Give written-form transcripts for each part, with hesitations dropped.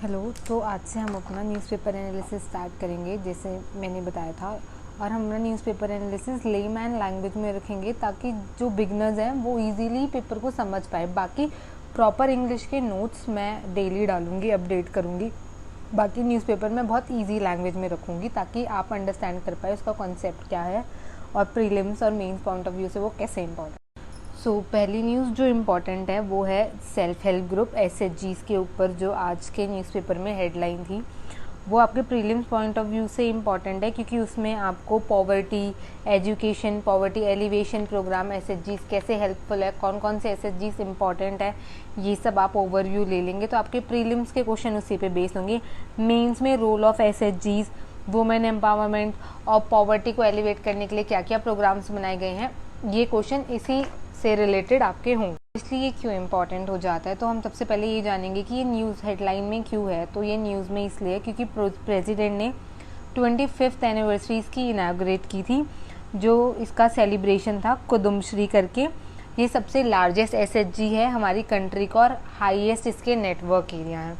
Hello. तो आज से हम अपना न्यूज़पेपर एनालिसिस स्टार्ट करेंगे, जैसे मैंने बताया था। और हम अपना न्यूज़पेपर एनालिसिस लेमैन लैंग्वेज में रखेंगे ताकि जो बिगनर्स हैं वो इजीली पेपर को समझ पाए। बाकी प्रॉपर इंग्लिश के नोट्स मैं डेली डालूंगी, अपडेट करूंगी। बाकी न्यूज़पेपर में बहुत इजी लैंग्वेज में रखूंगी ताकि आप अंडरस्टैंड कर पाए उसका कॉन्सेप्ट क्या है और प्रीलिम्स और मेंस पॉइंट ऑफ व्यू से वो कैसे इंपॉर्टेंट। पहली न्यूज़ जो इम्पॉर्टेंट है वो है सेल्फ हेल्प ग्रुप SHGs के ऊपर, जो आज के न्यूज़पेपर में हेडलाइन थी। वो आपके प्रीलिम्स पॉइंट ऑफ व्यू से इम्पॉर्टेंट है क्योंकि उसमें आपको poverty education, poverty elevation programme SHGs कैसे हेल्पफुल है, कौन कौन से SHGs इम्पॉर्टेंट है, ये सब आप ओवरव्यू ले लेंगे। तो आपके प्रीलिम्स के क्वेश्चन उसी पे बेस होंगे। मेंस में role of SHGs, women empowerment और पॉवर्टी को एलिवेट करने के लिए क्या क्या प्रोग्राम्स बनाए गए हैं, ये क्वेश्चन इसी से रिलेटेड आपके होंगे। इसलिए ये क्यों इम्पॉर्टेंट हो जाता है, तो हम सबसे पहले ये जानेंगे कि ये न्यूज़ हेडलाइन में क्यों है। तो ये न्यूज़ में इसलिए है क्योंकि प्रेसिडेंट ने 25th एनिवर्सरीज की इनाग्रेट की थी, जो इसका सेलिब्रेशन था कुदुमश्री करके। ये सबसे लार्जेस्ट SHG है हमारी कंट्री का और हाईएस्ट इसके नेटवर्क एरिया है।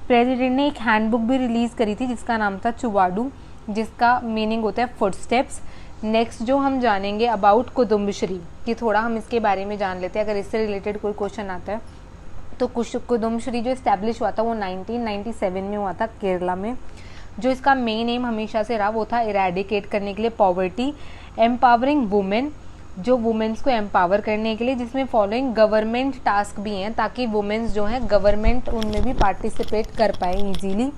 प्रेसिडेंट ने एक हैंडबुक भी रिलीज़ करी थी जिसका नाम था चुवाडू, जिसका मीनिंग होता है फुटस्टेप्स। नेक्स्ट जो हम जानेंगे अबाउट कुदुम्बश्री, कि थोड़ा हम इसके बारे में जान लेते हैं अगर इससे रिलेटेड कोई क्वेश्चन आता है। तो कुदुम्बश्री जो इस्टेब्लिश हुआ था वो 1997 में हुआ था केरला में। जो इसका मेन एम हमेशा से रहा वो था इरेडिकेट करने के लिए पॉवर्टी, एम्पावरिंग वुमेन, जो वुमेन्स को एम्पावर करने के लिए, जिसमें फॉलोइंग गवर्नमेंट टास्क भी हैं ताकि वुमेन्स जो हैं गवर्नमेंट उनमें भी पार्टिसिपेट कर पाए इजीली।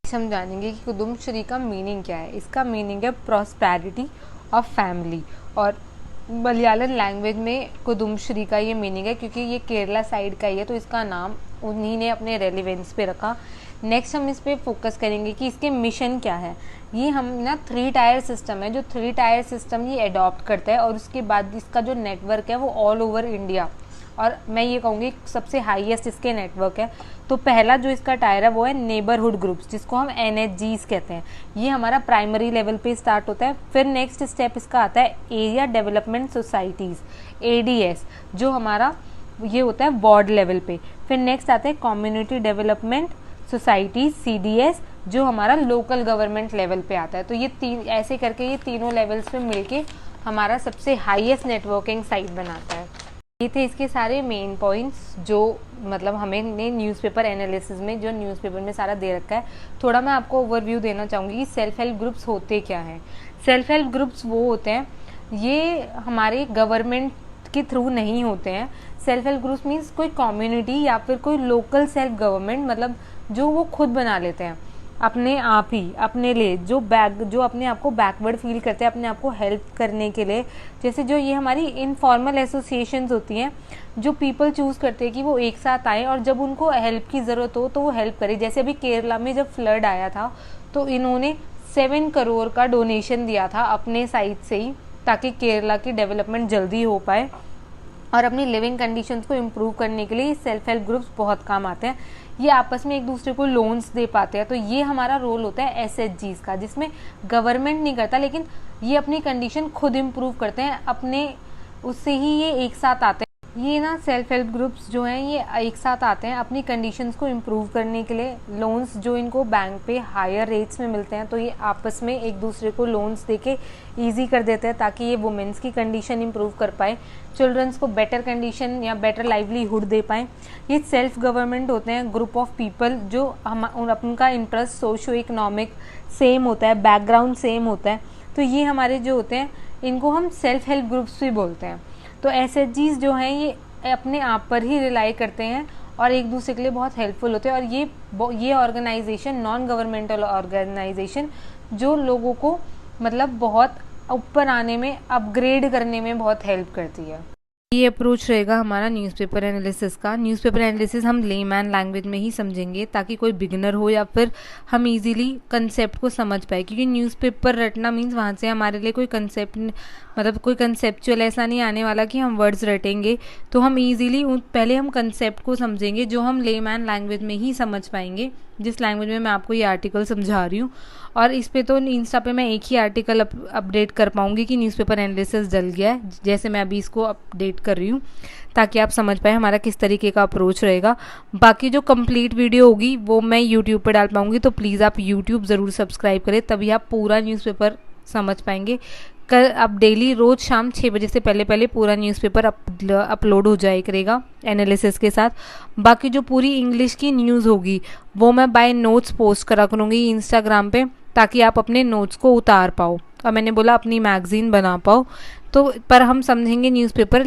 हम जानेंगे कि कुदुम्बश्री का मीनिंग क्या है। इसका मीनिंग है प्रॉस्पेरिटी ऑफ फैमिली, और मलयालम लैंग्वेज में कुदुम्बश्री का ये मीनिंग है क्योंकि ये केरला साइड का ही है तो इसका नाम उन्हीं ने अपने रेलिवेंस पे रखा। नेक्स्ट हम इस पे फोकस करेंगे कि इसके मिशन क्या है। ये हम ना 3 टायर सिस्टम है, जो 3 टायर सिस्टम ये अडॉप्ट करता है और उसके बाद इसका जो नेटवर्क है वो ऑल ओवर इंडिया, और मैं ये कहूँगी सबसे हाईएस्ट इसके नेटवर्क है। तो पहला जो इसका टायर है वो है नेबरहुड ग्रुप्स, जिसको हम NHGs कहते हैं। ये हमारा प्राइमरी लेवल पे स्टार्ट होता है। फिर नेक्स्ट स्टेप इसका आता है एरिया डेवलपमेंट सोसाइटीज़ ADS, जो हमारा ये होता है वार्ड लेवल पे। फिर नेक्स्ट आता है कम्युनिटी डेवलपमेंट सोसाइटीज़ CDS, जो हमारा लोकल गवर्नमेंट लेवल पे आता है। तो ये तीन ऐसे करके ये तीनों लेवल्स पे मिलके हमारा सबसे हाईएस्ट नेटवर्किंग साइट बनाता है। ये थे इसके सारे मेन पॉइंट्स जो मतलब हमें न्यूज़पेपर एनालिसिस में जो न्यूज़पेपर में सारा दे रखा है। थोड़ा मैं आपको ओवरव्यू देना चाहूँगी कि सेल्फ हेल्प ग्रुप्स होते क्या हैं। सेल्फ हेल्प ग्रुप्स वो होते हैं, ये हमारे गवर्नमेंट के थ्रू नहीं होते हैं। सेल्फ हेल्प ग्रुप्स मीन्स कोई कम्युनिटी या फिर कोई लोकल सेल्फ गवर्नमेंट, मतलब जो वो खुद बना लेते हैं अपने आप ही, अपने लिए, जो अपने आप को बैकवर्ड फील करते हैं अपने आप को हेल्प करने के लिए। जैसे जो ये हमारी इनफॉर्मल एसोसिएशंस होती हैं, जो पीपल चूज़ करते हैं कि वो एक साथ आए और जब उनको हेल्प की ज़रूरत हो तो वो हेल्प करे। जैसे अभी केरला में जब फ्लड आया था तो इन्होंने 7 करोड़ का डोनेशन दिया था अपने साइड से ही, ताकि केरला की डेवलपमेंट जल्दी हो पाए। और अपनी लिविंग कंडीशंस को इम्प्रूव करने के लिए सेल्फ हेल्प ग्रुप्स बहुत काम आते हैं। ये आपस में एक दूसरे को लोन्स दे पाते हैं। तो ये हमारा रोल होता है SHGs का, जिसमें गवर्नमेंट नहीं करता लेकिन ये अपनी कंडीशन खुद इम्प्रूव करते हैं अपने, उससे ही ये एक साथ आते हैं। ये ना सेल्फ हेल्प ग्रुप्स जो हैं ये एक साथ आते हैं अपनी कंडीशंस को इम्प्रूव करने के लिए। लोन्स जो इनको बैंक पे हायर रेट्स में मिलते हैं तो ये आपस में एक दूसरे को लोन्स देके इजी कर देते हैं ताकि ये वुमेन्स की कंडीशन इम्प्रूव कर पाए, चिल्ड्रंस को बेटर कंडीशन या बेटर लाइवलीहुड दे पाएँ। ये सेल्फ गवर्नमेंट होते हैं ग्रुप ऑफ पीपल जो उनका इंटरेस्ट सोशो इकोनॉमिक सेम होता है, बैकग्राउंड सेम होता है। तो ये हमारे जो होते हैं इनको हम सेल्फ हेल्प ग्रुप्स भी बोलते हैं। तो SHGs जो हैं ये अपने आप पर ही रिलाई करते हैं और एक दूसरे के लिए बहुत हेल्पफुल होते हैं। और ये ऑर्गेनाइजेशन नॉन गवर्नमेंटल ऑर्गेनाइजेशन जो लोगों को मतलब बहुत ऊपर आने में, अपग्रेड करने में बहुत हेल्प करती है। ये अप्रोच रहेगा हमारा न्यूज़पेपर एनालिसिस का। न्यूज़पेपर एनालिसिस हम लेमैन लैंग्वेज में ही समझेंगे ताकि कोई बिगिनर हो या फिर हम इजीली कंसेप्ट को समझ पाए, क्योंकि न्यूज़पेपर रटना मीन्स वहाँ से हमारे लिए कोई कंसेप्ट मतलब कोई कंसेप्चुअल ऐसा नहीं आने वाला कि हम वर्ड्स रटेंगे। तो हम इजीली पहले हम कंसेप्ट को समझेंगे जो हम लेमैन लैंग्वेज में ही समझ पाएंगे, जिस लैंग्वेज में मैं आपको ये आर्टिकल समझा रही हूँ। और इस पे तो इंस्टा पे मैं एक ही आर्टिकल अपडेट कर पाऊँगी कि न्यूज़पेपर एनालिसिस डल गया है, जैसे मैं अभी इसको अपडेट कर रही हूँ। ताकि आप समझ पाए हमारा किस तरीके का अप्रोच रहेगा। बाकी जो कंप्लीट वीडियो होगी वो मैं यूट्यूब पर डाल पाऊँगी, तो प्लीज़ आप यूट्यूब ज़रूर सब्सक्राइब करें, तभी आप पूरा न्यूज़पेपर समझ पाएंगे। कल अब डेली रोज़ शाम 6 बजे से पहले पहले पूरा न्यूज़पेपर अपलोड हो जाए करेगा एनालिसिस के साथ। बाकी जो पूरी इंग्लिश की न्यूज़ होगी वो मैं बाय नोट्स पोस्ट करा करूँगी इंस्टाग्राम पे, ताकि आप अपने नोट्स को उतार पाओ और मैंने बोला अपनी मैगज़ीन बना पाओ। तो पर हम समझेंगे न्यूज़पेपर